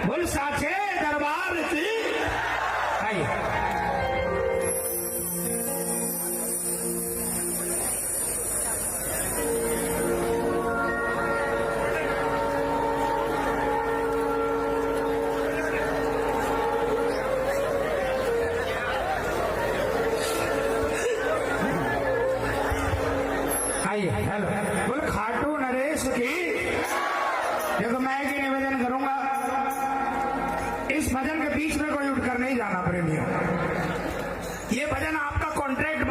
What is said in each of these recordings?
बोल साचे दरबार की। आइए हेलो बोल खाटू नरेश की। देखो मैं एक ही निवेदन करूंगा, इस भजन के बीच में कोई उठकर नहीं जाना प्रेमियों। ये भजन आपका कॉन्ट्रैक्ट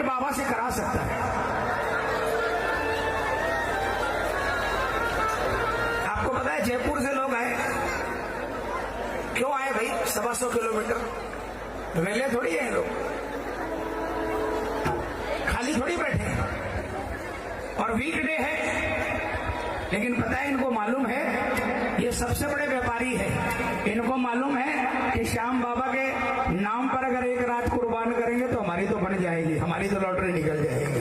बाबा से करा सकता है। आपको पता है जयपुर से लोग आए, क्यों आए भाई? 125 किलोमीटर वेले थोड़ी है लोग, खाली थोड़ी बैठे हैं। और वीकडे है, लेकिन पता है इनको मालूम है ये सबसे बड़े व्यापारी है। इनको मालूम है कि श्याम बाबा के नाम पर अगर एक रात कुर्बान करेंगे तो हमारी तो बन जाएगी, हमारी तो लॉटरी निकल जाएगी।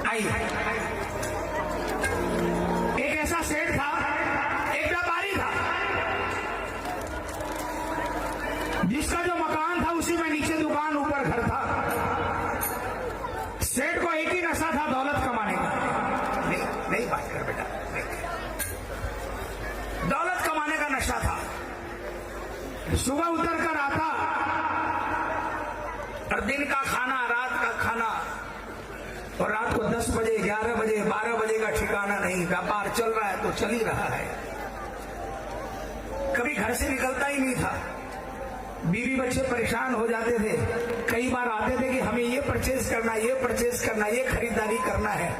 आइए, एक ऐसा सेठ था, एक व्यापारी था, जिसका जो मकान था उसी में नीचे दुकान ऊपर घर था। सेठ को एक ही नशा था, दौलत कमाने का। नहीं बात कर बेटा, दौलत कमाने का नशा था। सुबह उतर कर आता और दिन का खाना, रात का खाना, और रात को 10 बजे 11 बजे 12 बजे का ठिकाना नहीं। व्यापार चल रहा है तो चल ही रहा है, कभी घर से निकलता ही नहीं था। बीवी बच्चे परेशान हो जाते थे, कई बार आते थे कि हमें ये परचेज करना, ये परचेज करना, ये खरीदारी करना है।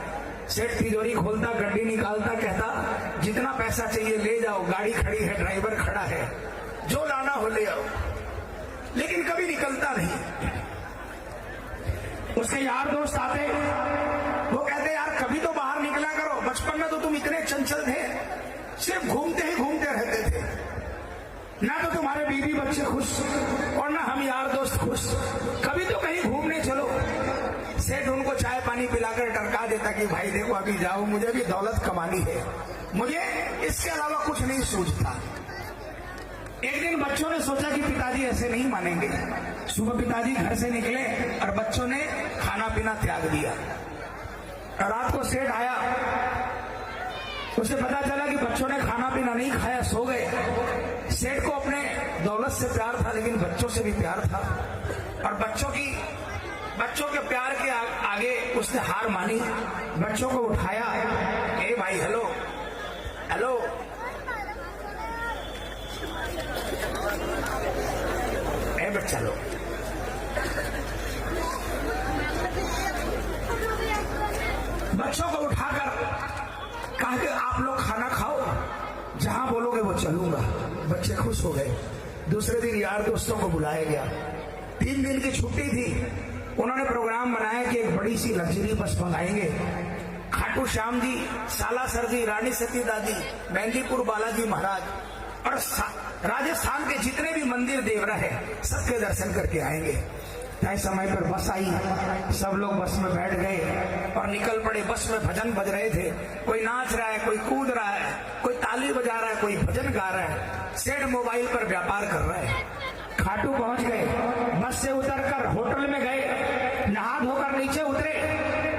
सेठ तिजोरी खोलता, गड्डी निकालता, कहता जितना पैसा चाहिए ले जाओ, गाड़ी खड़ी है, ड्राइवर खड़ा है, जो लाना हो ले आओ। लेकिन कभी निकलता नहीं। उसके यार दोस्त आते, वो कहते यार कभी तो बाहर निकला करो, बचपन में तो तुम इतने चंचल थे, सिर्फ घूमते ही घूमते रहते थे, ना तो तुम्हारे बीवी बच्चे खुश और ना हम यार दोस्त खुश, कभी तो कहीं घूमने चलो। सेठ उनको चाय पानी पिलाकर टरका देता कि भाई देखो अभी जाओ, मुझे भी दौलत कमानी है, मुझे इसके अलावा कुछ नहीं सूझता। एक दिन बच्चों ने सोचा कि पिताजी ऐसे नहीं मानेंगे। सुबह पिताजी घर से निकले और बच्चों ने खाना पीना त्याग दिया। रात को सेठ आया, उसे पता चला कि बच्चों ने खाना पीना नहीं खाया, सो गए। सेठ को अपने दौलत से प्यार था, लेकिन बच्चों से भी प्यार था। और बच्चों के प्यार के आगे उसने हार मानी। बच्चों को उठाया, ए भाई हेलो हेलो, ए बच्चा लो, बच्चों को उठाकर कहा कि आप लोग खाना खाओ, जहां बोलोगे वो चलूंगा। बच्चे खुश हो गए। दूसरे दिन यार दोस्तों को बुलाया गया। 3 दिन की छुट्टी थी। उन्होंने प्रोग्राम बनाया कि एक बड़ी सी लग्जरी बस मंगाएंगे। खाटू श्याम जी, सालासर जी, रानी सती दादी, मेहंदीपुर बालाजी महाराज और राजस्थान के जितने भी मंदिर देवरा है सबके दर्शन करके आएंगे। तय समय पर बस आई, सब लोग बस में बैठ गए और निकल पड़े। बस में भजन बज रहे थे, कोई नाच रहा है, कोई कूद रहा है, कोई ताली बजा रहा है, कोई भजन गा रहा है। सेठ मोबाइल पर व्यापार कर रहा है। खाटू पहुंच गए, बस से उतरकर होटल में गए, नहा धोकर नीचे उतरे।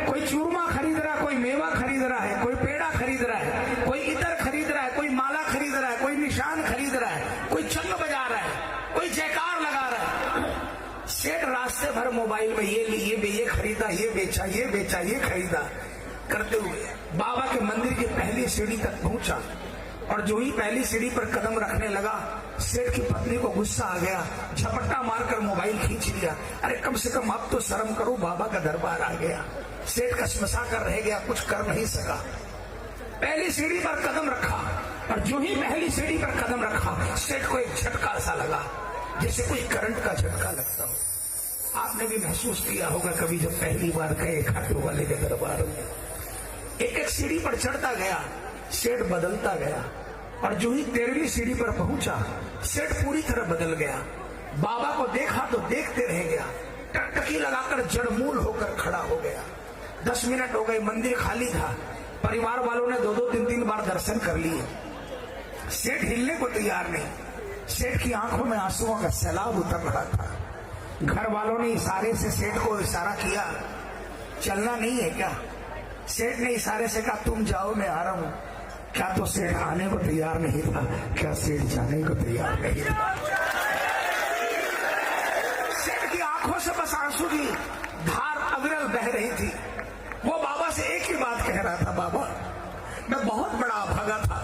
कोई चूरमा खरीद रहा है, कोई मेवा खरीद रहा है, कोई पेड़ा खरीद रहा है, कोई इतर खरीद रहा है, कोई माला खरीद रहा है, कोई निशान खरीद रहा है, कोई चंग बजा रहा है, कोई जयकार लगा रहा है। सेठ रास्ते भर मोबाइल में ये खरीदा, ये बेचा, ये बेचा, ये खरीदा करते हुए बाबा के मंदिर की पहली सीढ़ी तक पहुंचा। और जो ही पहली सीढ़ी पर कदम रखने लगा, सेठ की पत्नी को गुस्सा आ गया, झपट्टा मारकर मोबाइल खींच लिया। अरे कम से कम अब तो शर्म करो, बाबा का दरबार आ गया। सेठ कसमसा कर रह गया, कुछ कर नहीं सका। पहली सीढ़ी पर कदम रखा और जो ही पहली सीढ़ी पर कदम रखा, सेठ को एक झटका सा लगा, जैसे कोई करंट का झटका लगता हो। आपने भी महसूस किया होगा कभी, जब पहली बार गए खाटू वाले के दरबार में। एक एक सीढ़ी पर चढ़ता गया, सेठ बदलता गया। और जो ही 13वीं सीढ़ी पर पहुंचा, सेठ पूरी तरह बदल गया। बाबा को देखा तो देखते रह गया, टकटकी लगाकर जड़मूल होकर खड़ा हो गया। 10 मिनट हो गए, मंदिर खाली था। परिवार वालों ने 2-2, 3-3 बार दर्शन कर लिए। सेठ हिलने को तैयार नहीं। सेठ की आंखों में आंसुओं का सैलाब उतर रहा था। घर वालों ने इशारे से सेठ को इशारा किया, चलना नहीं है क्या? सेठ ने इशारे से कहा, तुम जाओ, मैं आ रहा हूं। क्या तो सेठ आने को तैयार नहीं था? क्या सेठ जाने को तैयार नहीं था? सेठ की आंखों से बस आंसू की धार अविरल बह रही थी। वो बाबा से एक ही बात कह रहा था, बाबा मैं बहुत बड़ा अभागा था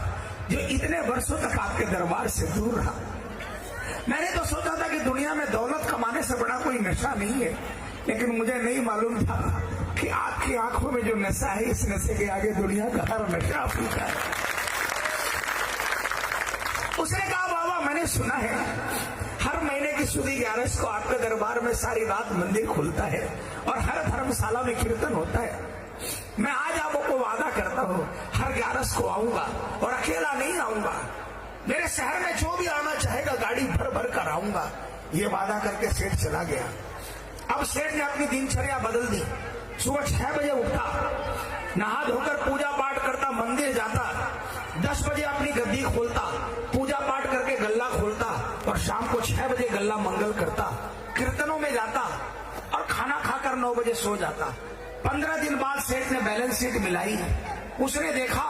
जो इतने वर्षों तक आपके दरबार से दूर रहा। मैंने तो सोचा था कि दुनिया में दौलत कमाने से बड़ा कोई नशा नहीं है, लेकिन मुझे नहीं मालूम था कि आपकी आंखों में जो नशा है, इस नशे के आगे दुनिया का हर नशा फीका है। उसने कहा, बाबा मैंने सुना है हर महीने की सुदी 11 को आपके दरबार में सारी रात मंदिर खुलता है और हर धर्मशाला में कीर्तन होता है। मैं आज आपको वादा करता हूँ हर 11 को आऊंगा और अकेला नहीं आऊंगा। मेरे शहर में जो भी आना चाहेगा गाड़ी भर भर कर आऊंगा। ये वादा करके सेठ चला गया। अब सेठ ने अपनी दिनचर्या बदल दी। सुबह 6 बजे उठता, नहा धोकर पूजा पाठ करता, मंदिर जाता, 10 बजे अपनी गद्दी खोलता, पूजा पाठ करके गल्ला खोलता और शाम को 6 बजे गल्ला मंगल करता, कीर्तनों में जाता और खाना खाकर 9 बजे सो जाता। 15 दिन बाद सेठ ने बैलेंस शीट मिलाई। उसने देखा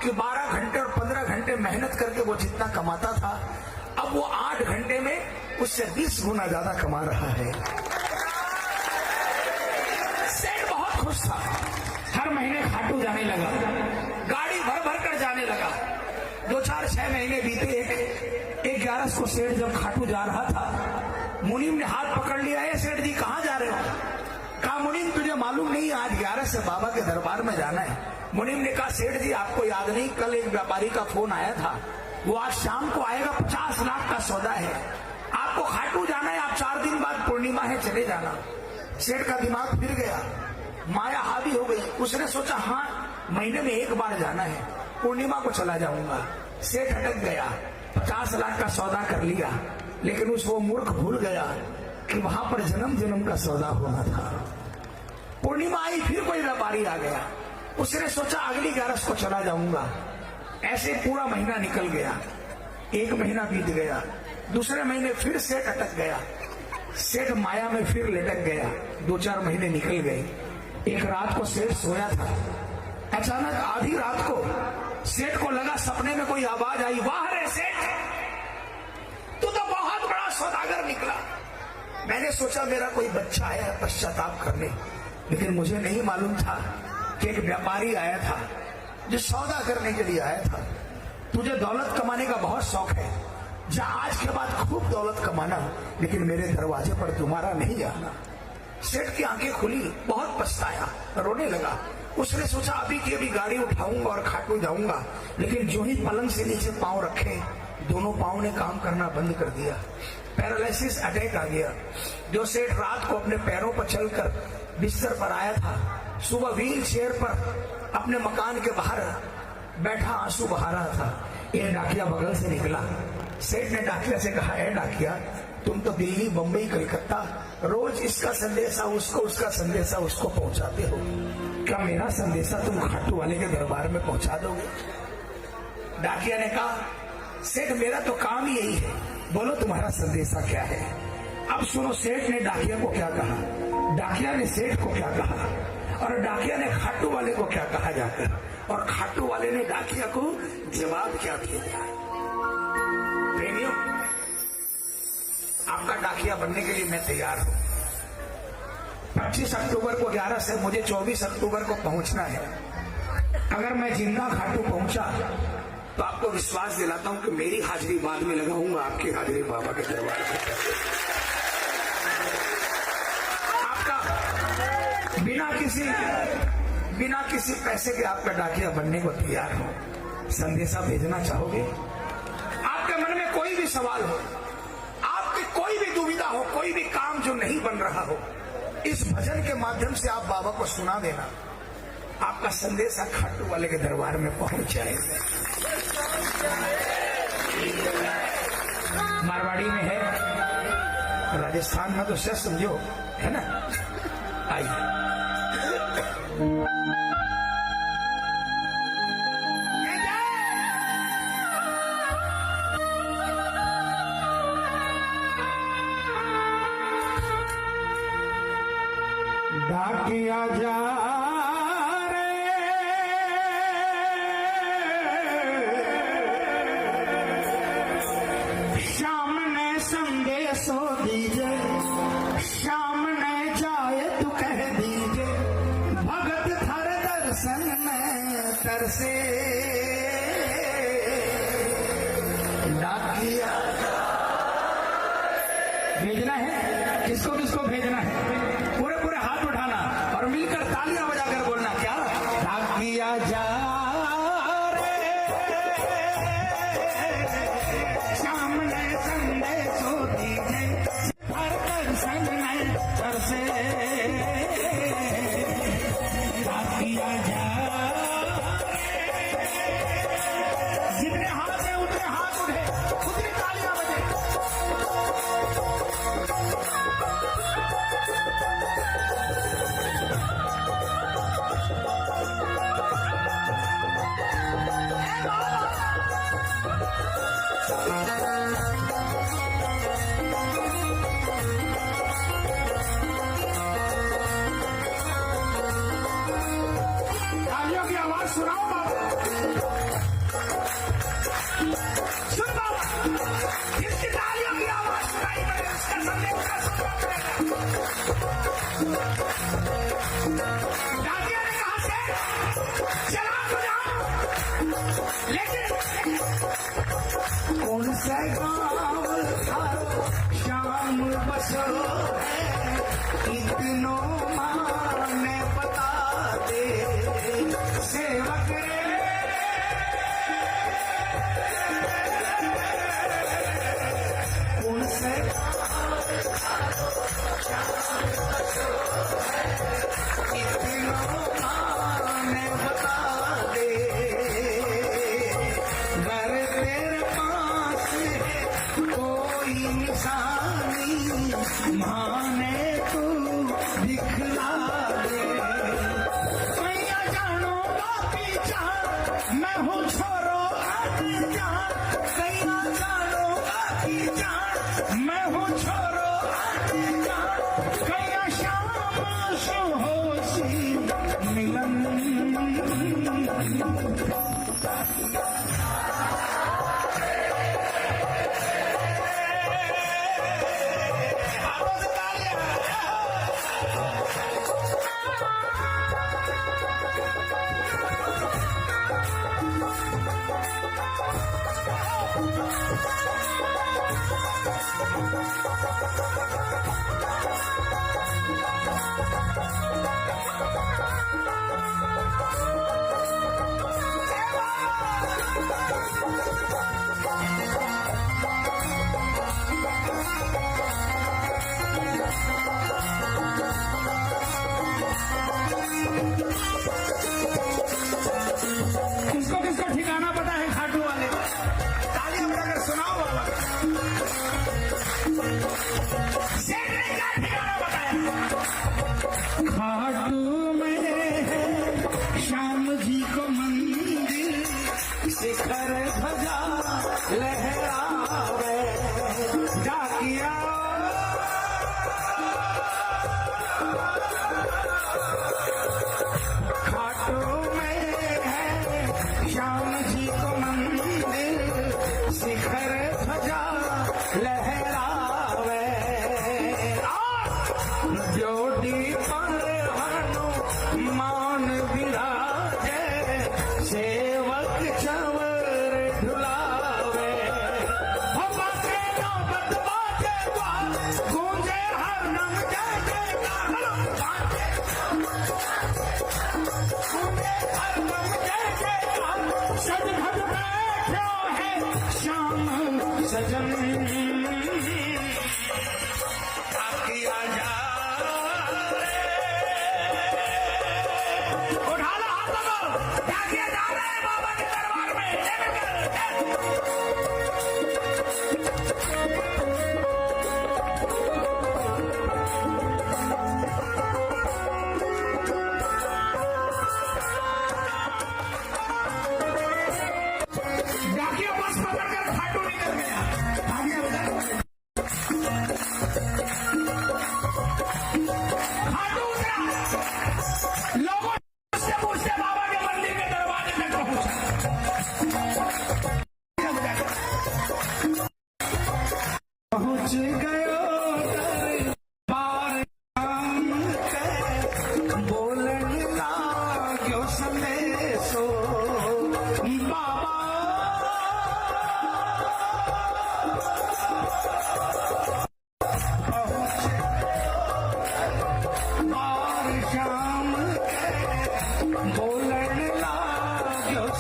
कि 12 घंटे और 15 घंटे मेहनत करके वो जितना कमाता था, अब वो 8 घंटे में उससे 20 गुना ज्यादा कमा रहा है। सेठ बहुत खुश था। हर महीने खाटू जाने लगा, गाड़ी भर भर कर जाने लगा। 2, 4, 6 महीने बीते। एक 11 को सेठ जब खाटू जा रहा था, मुनीम ने हाथ पकड़ लिया, है सेठ जी कहाँ जा रहे हो? कहा, मुनीम तुझे मालूम नहीं आज 11 से बाबा के दरबार में जाना है। मुनीम ने कहा, सेठ जी आपको याद नहीं, कल एक व्यापारी का फोन आया था, वो आज शाम को आएगा, 50 लाख का सौदा है, आपको खाटू जाना है, आप 4 दिन बाद पूर्णिमा है, चले जाना। सेठ का दिमाग फिर गया, माया हावी हो गई। उसने सोचा हाँ महीने में एक बार जाना है, पूर्णिमा को चला जाऊंगा। सेठ अटक गया, 50 लाख का सौदा कर लिया, लेकिन वो मूर्ख भूल गया कि वहां पर जन्म जन्म का सौदा होना था। पूर्णिमा आई, फिर कोई व्यापारी आ गया। उसने सोचा अगली 11 को चला जाऊंगा। ऐसे पूरा महीना निकल गया। 1 महीना बीत गया। दूसरे महीने फिर सेठ अटक गया। सेठ माया में फिर लटक गया। 2-4 महीने निकल गए। एक रात को सेठ सोया था। अचानक आधी रात को सेठ को लगा सपने में कोई आवाज आई, वाह रे सेठ, तू तो बहुत बड़ा सौदागर निकला। मैंने सोचा मेरा कोई बच्चा आया है पश्चाताप करने, लेकिन मुझे नहीं मालूम था कि एक व्यापारी आया था जो सौदा करने के लिए आया था। तुझे दौलत कमाने का बहुत शौक है, जा आज के बाद खूब दौलत कमाना, लेकिन मेरे दरवाजे पर तुम्हारा नहीं आना। सेठ की आंखें खुली, बहुत पछताया, रोने लगा। उसने सोचा अभी की अभी गाड़ी उठाऊंगा और खाटू जाऊंगा, लेकिन जो ही पलंग से नीचे पांव रखे, दोनों पांव ने काम करना बंद कर दिया। पैरालिसिस अटैक आ गया। जो सेठ रात को अपने पैरों पर चलकर बिस्तर पर आया था, सुबह व्हील चेयर पर अपने मकान के बाहर बैठा आंसू बहा रहा था। ये डाकिया बगल से निकला। सेठ ने डाकिया से कहा, है डाकिया, तुम तो दिल्ली, बंबई, कलकत्ता रोज इसका संदेशा उसको, उसका संदेशा उसको पहुंचाते हो, क्या मेरा संदेशा तुम खाटू वाले के दरबार में पहुंचा दोगे? डाकिया ने कहा, सेठ मेरा तो काम ही यही है, बोलो तुम्हारा संदेशा क्या है? अब सुनो सेठ ने डाकिया को क्या कहा, डाकिया ने सेठ को क्या कहा, और डाकिया ने खाटू वाले को क्या कहा जाकर, और खाटू वाले ने डाकिया को जवाब क्या दिया। प्रेमियों, आपका डाकिया बनने के लिए मैं तैयार हूं। 25 अक्टूबर को 11 से मुझे 24 अक्टूबर को पहुंचना है। अगर मैं जिंदा खाटू पहुंचा तो आपको विश्वास दिलाता हूं कि मेरी हाजिरी बाद में लगाऊंगा, आपकी हाजिरी बाबा के दरबार में। आपका बिना किसी पैसे के आपका डाकिया बनने को तैयार हो। संदेशा भेजना चाहोगे? आपके मन में कोई भी सवाल हो, आपकी कोई भी दुविधा हो, कोई भी काम जो नहीं बन रहा हो, इस भजन के माध्यम से आप बाबा को सुना देना, आपका संदेशा खाटू वाले के दरबार में पहुंच जाएगा। मारवाड़ी में है, राजस्थान में तो सच समझो, है ना? आइए। डाकिया जा रे शाम ने संदेशो दीजे शाम ने जाए तू कह दीजे भगत थर दर्शन में तरसे डाकिया भेजना है किसको किसको भेजना है पूरे पूरे हाथ उठाना और मिलकर तालियां बजाकर बोलना क्या डाकिया जा रे सामने संदेशो दीजे हर दर्शन में तरसे डाकिया जा जितने हाथ है उतने हाथ उठे उतनी तालियां बजे तालियों की आवाज सुनाओ बाबू सुन बाबू जिसकी तालियों की आवाज सुनाई पड़े उसका संदेश का सुनना पड़ेगा डाकिया ने कहा से चला तो जाओ लेकिन कौन सा गाँव थारो शाम बसो है इतनो माने बता दे सेवक रे कौन से इतनो माने बता दे घर तेरे पास है कोई निशानी माने तू दिखला दे मैया जानो बाकी जान मैं हूँ छोरो आदि जान कैया जानो बाकी जान मैं हूँ छोरो आदि जान कैया शाम सुहोसी मिलन किसको किसको ठिकाना पता है खाटू वाले तालियां बजाकर सुनाओ बाबा सेठ ने क्या ठिकाना बताया खाटू में है श्याम जी को मंदिर शिखर ध्वजा लहरावे डाकिया खाटू में है श्याम जी को मंदिर शिखर ध्वजा लहरावे ज्योति पर हनुमान विराजे सेवक चवर ढुलावे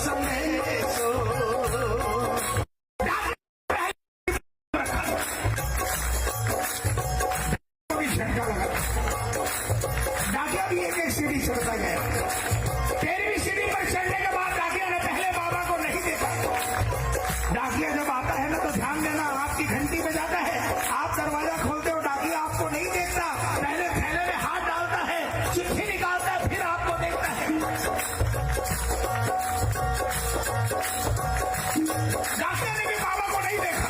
संदेशो। झटका लगा, डाकिया भी एक एक सीढ़ी चढ़ता गया। 13वीं सीढ़ी पर चढ़ने के बाद डाकिया ने पहले बाबा को नहीं देखा। डाकिया जब आता है ना तो ध्यान देना, आपकी घंटी बजाता है, आप दरवाजा खोलते हो, डाकिया आपको नहीं देखता, पहले थैले में हाथ डालता है, चिट्ठी निकालता है, फिर आपको देखता है। डाकिया ने भी बाबा को नहीं देखा।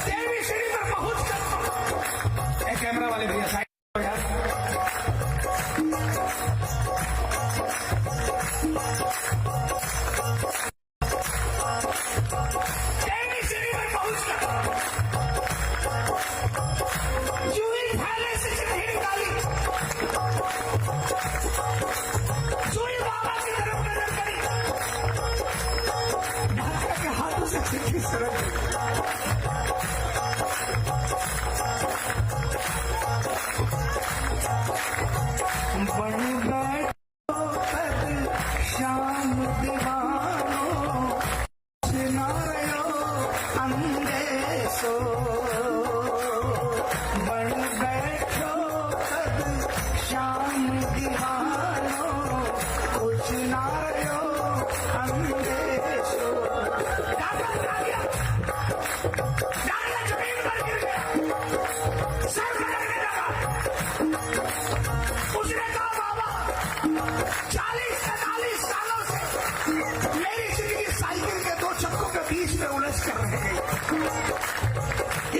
13वीं सीढ़ी पर पहुंचकर कैमरा वाले भैया साइड हो यार। 13वीं सीढ़ी पर पहुंचकर यूं ही थैले से चिट्ठी निकाली, यूं ही बाबा की तरफ नजर करी, डाकिया के हाथों से चिट्ठी सरक गई। बन बैठो कद शाम दीवानो, सुनायो अंदेशो। बन बैठो कद शाम दीवानो, कुछ नायो अंदेशो। डाकिया जमीन पर गिर गया, सर पकड़ने लगा। उसने कहा बाबा 40-45 सालों से मेरी जिंदगी साइकिल के 2 चक्कों के बीच में उलझ कर रह गई।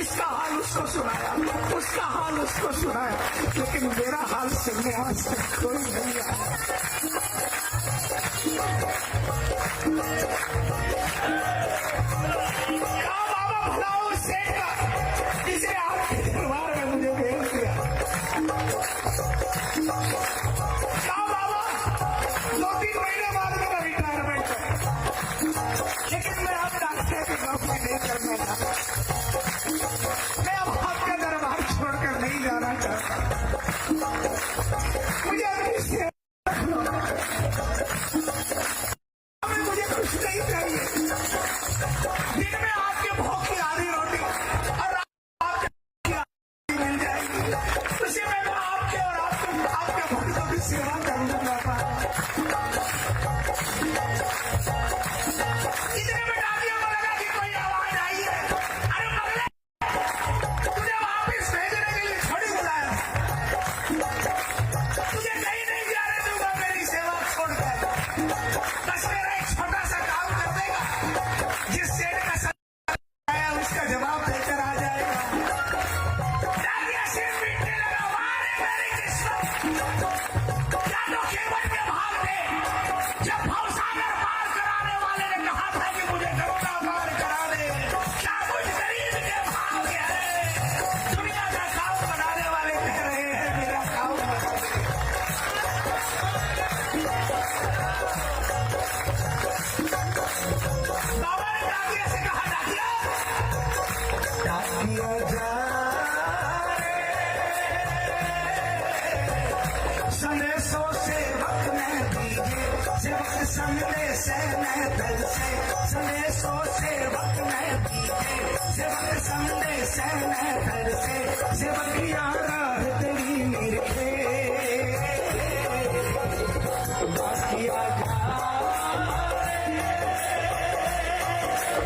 इसका हाल उसको सुनाया, उसका हाल उसको सुनाया, लेकिन मेरा हाल सुनने आज तक कोई नहीं आया। कहा बाबा भला उस सेठ का जिसने आपके दरबार में मुझे भेज दिया। कहा बाबा 2-3 महीने बाद मेरा रिटायरमेंट है, लेकिन मैं अब डाक्टर की नौकरी नहीं करना चाहता। मैं अब आपका दरबार छोड़कर नहीं जाना चाहता। मुझे अपनी सेवा रखो, मुझे कुछ नहीं चाहिए। दिन में आपके भोग की आधी रोटी और रात को आपके की आधी मिल जाएगी, उसी में मैं आपके और आपके भक्तों की सेवा करूंगा। इतने में डाकिया को लगा कि कोई आवाज आई है। अरे पगले, तुझे वापिस भेजने के लिए थोड़ी बुलाया, तुझे कहीं नहीं जाने दूंगा मेरी सेवा छोड़कर। बस मेरा एक छोटा सा काम कर देगा, जिस सेठ का आया उसका जवाब देकर आ जाएगा। डाकिया सिर पीटने लगा, मारे मेरी किस्मत, क्या तो केवल के भाग दे। जब भवसागर पार कराने वाले ने कहा था कि मुझे गंगा पार करा दे, क्या कुछ गरीब के भाग है। दुनिया का काम बनाने वाले कह रहे हैं मेरा काम बच गया। बाबा ने डाकिया से कहा, डाकिया जा संदेशों से वक्त में दीजिए, सेवक संदेश में दल से। संदेशों से वक्त में दीजिए, सेवक संदेश में दल से। सेवक यारा तेरी निरखे, डाकिया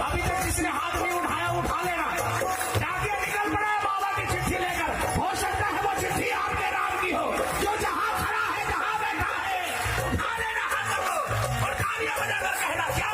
अभी तक जिसने हाथ नहीं उठाया उठा लेना। डाकिया निकल पड़ा है बाबा की चिट्ठी लेकर। हो सकता है वो चिट्ठी आपके नाम की हो, जो जहां खड़ा है, जहां बैठा है, उठा लेना हाथों को और तालियां बजाकर कहना क्या।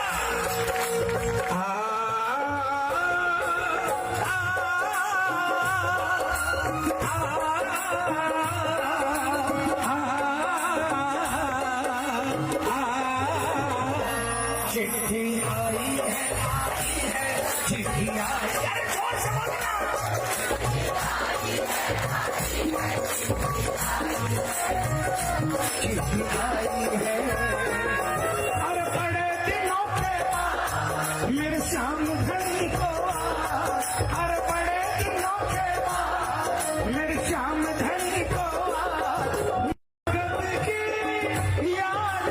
चिट्ठी आई है, चिट्ठी आई। अरे जोर से बोलना। चिट्ठी आई है, अरे बड़े दिनों के बाद मेरे सामने को, अरे बड़े दिनों के बाद मेरे श्याम धनी को की याद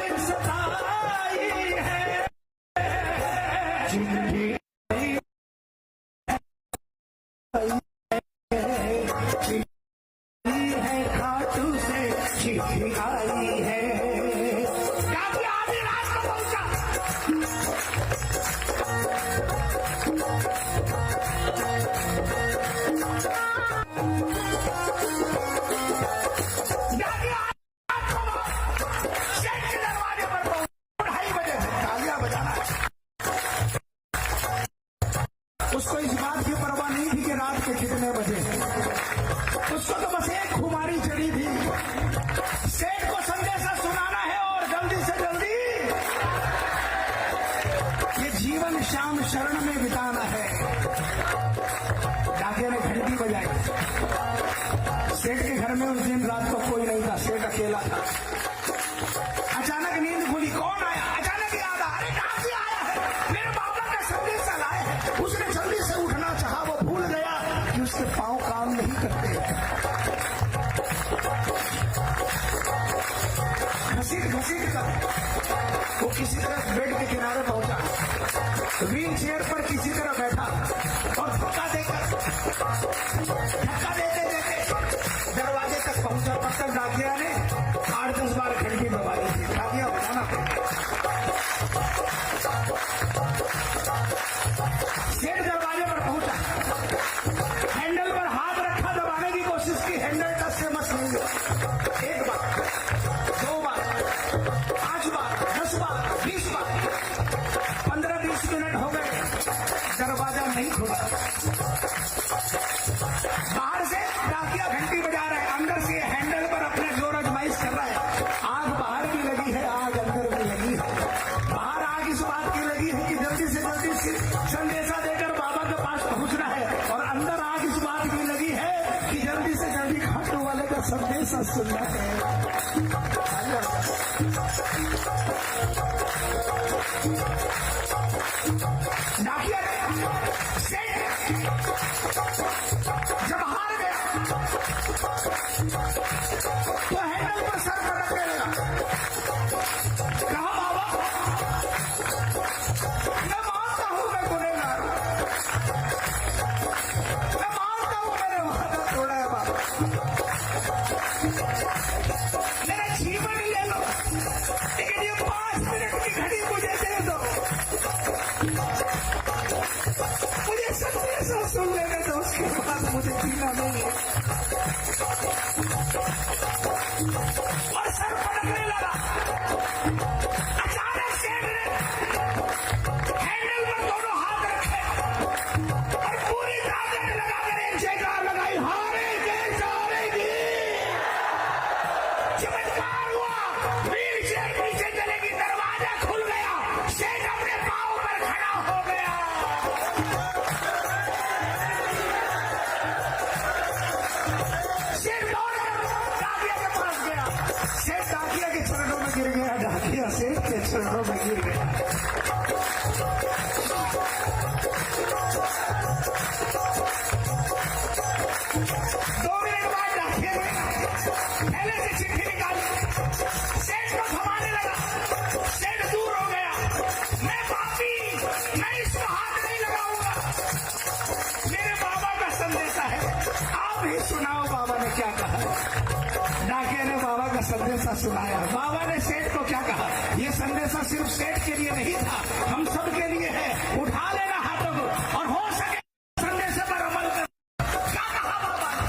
राम शरण में बिताना है। डाकिया ने घंटी बजाई। सेठ के घर में उस दिन रात को कोई नहीं था, सेठ अकेला था। अचानक नींद खुली, कौन आया? अचानक याद आया, अरे डाकिया आया है, मेरे बाबा का संदेशा लाया है। उसने जल्दी से उठना चाहा, वो भूल गया कि उसके पांव काम नहीं करते। घसीट घसीट कर वो किसी तरह बेड के किनारे पहुंचा, व्हील चेयर पर किसी तरह बैठा और धक्का देते देते दरवाजे तक पहुंचा। तब तक डाकिया ने 8-10 बार घंटी दबाई थी। डाकिया बजाना सेठ दरवाजे पर पहुंचा, हैंडल पर हाथ रखा, दबाने की कोशिश की, हैंडल टच से मस नहीं हुआ। 1 बार, 2 बार, 5 बार, 10 बार, 20 बार, 15-20 मिनट हो गए, दरवाजा नहीं खुला। बाहर से डाकिया घंटी बजा रहा है, अंदर से हैंडल पर अपने जोर आजमाइश कर रहा है। आग बाहर भी लगी है, आग अंदर भी लगी है। बाहर आग इस बात की लगी है कि जल्दी से जल्दी संदेशा देकर बाबा के पास पहुंचना है, और अंदर आग इस बात की लगी है कि जल्दी से जल्दी खाटू वाले का संदेशा सुनना है। डाकिया जब हार गया तो हैंडल पर सर पटकने लगा। कहा, बाबा मैं मानता हूं मैं गुनहगार हूं, मैं मानता हूं मैंने वादा तोड़ा है। बाबा मेरा जीवन ले लो, लेकिन ये 5 मिनट की घड़ी मुझे दे दो, मुझे संदेशा सुन लेने दो, उसके बाद मुझे जीना नहीं है। और सर पटकने लगा। अचानक सेठ ने हैंडल पर दोनों हाथ रखे और पूरी ताकत लगाकर एक जयकार लगाई, हारे जय सारेगी। चमत्कार हुआ, व्हील चेयर नीचे चलेगी, दरवाजा खुल गया, सेठ अपने पांव पर खड़ा हो गया। सेठ दौड़कर डाकिया के पास गया, सेठ डाकिया के चरणों में गिर गया, डाकिया सेठ के चरणों में गिर गया। दो मिनट बाद डाकिया ने पहले से चिट्ठी निकाली, सेठ को थमाने लगा। सेठ दूर हो गया, मैं पापी, मैं इसको हाथ नहीं लगाऊंगा, मेरे बाबा का संदेशा है, आप ही सुनाओ बाबा ने क्या कहा। डाकिया ने बाबा का संदेशा सुनाया। बाबा ने सेठ को क्या कहा, यह संदेशा सिर्फ सेठ के लिए नहीं था, हम सब के लिए है। उठा लेना हाथों को और हो सके संदेशे पर अमल कर। क्या कहा बाबा ने?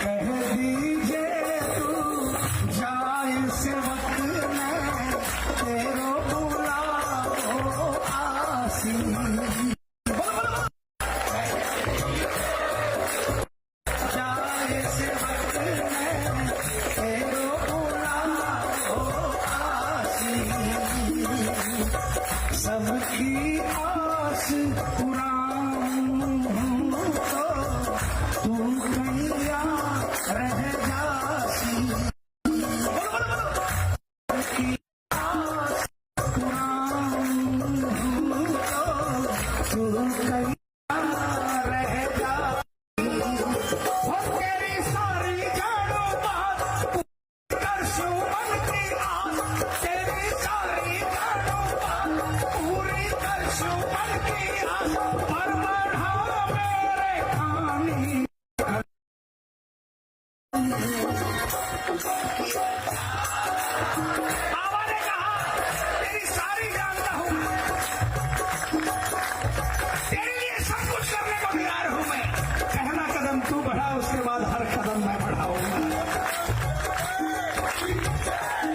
कह दीजिए तू जाए से वक्त में तेरो बुलाओ आसी। सबकी आस पुरानी तो तू कहिया रह जासी। सबकी आस पुरानी तो तू कहिया रह जासी। हो तेरी सारी जानो बात कर सुमन की आस, तेरी सारी जानो बात पूरी कर सुमन की आस, पर बढ़ा मेरे खानी। बाबा ने कहा, तेरी सारी जानता हूं, तेरे लिए सब कुछ करने को तैयार हूं मैं। पहला कदम तू बढ़ा, उसके बाद हर कदम मैं बढ़ाऊंगा।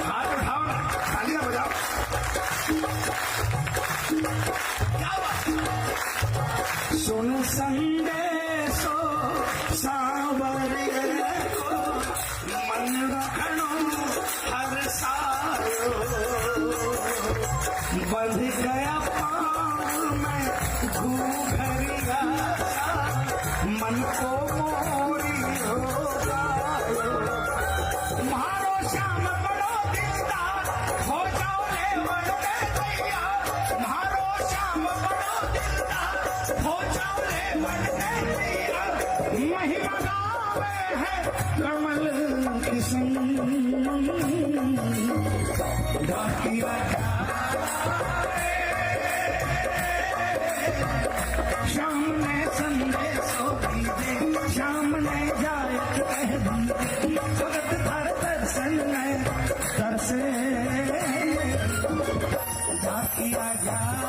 हाथ उठाओ ना, तालियां बजाओ। क्या बात? सुन संदेशो सावरिये को मन रखना संग डाकिया शाम ने संदेशो दी दे शाम ने जाए कह दी भगत धर दर्शन में तरसे डाकिया जा